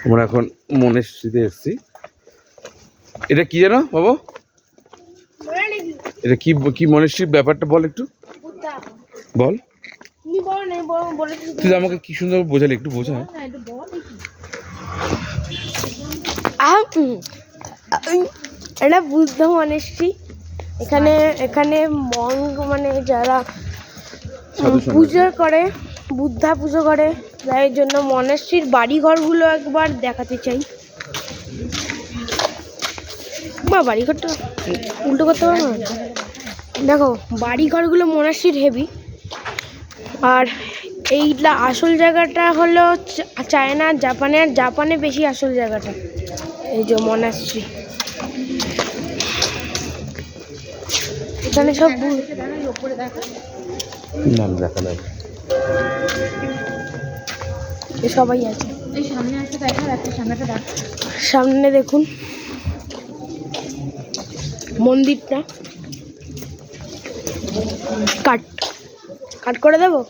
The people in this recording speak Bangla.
আমরা এখন মনেশ্রীতে এসেছি। এটা কি জানো বাবা? এটা কি কি মনেশ্রীর ব্যাপারটা বল একটু, বল। তুই আমাকে কি সুন্দর বোঝালি, একটু বোঝা। এটা বুদ্ধ মনেশ্রী। এখানে এখানে মঙ্ক মানে যারা পুজো করে, বুদ্ধা পুজো করে, তাই জন্য মনেশ্রীর বাড়িঘরগুলো একবার দেখাতে চাই। বা বাড়িঘরটা উল্টো করতে পারবো না। দেখো বাড়িঘরগুলো মনেশ্রীর হেভি। আর এইটা আসল জায়গাটা হলো চায়না, জাপানে। আর জাপানে বেশি আসল জায়গাটা এই যে মনেশ্রী। এখানে সব সবাই আছে। সামনে দেখুন মন্দিরটা। কাট করে দেবো।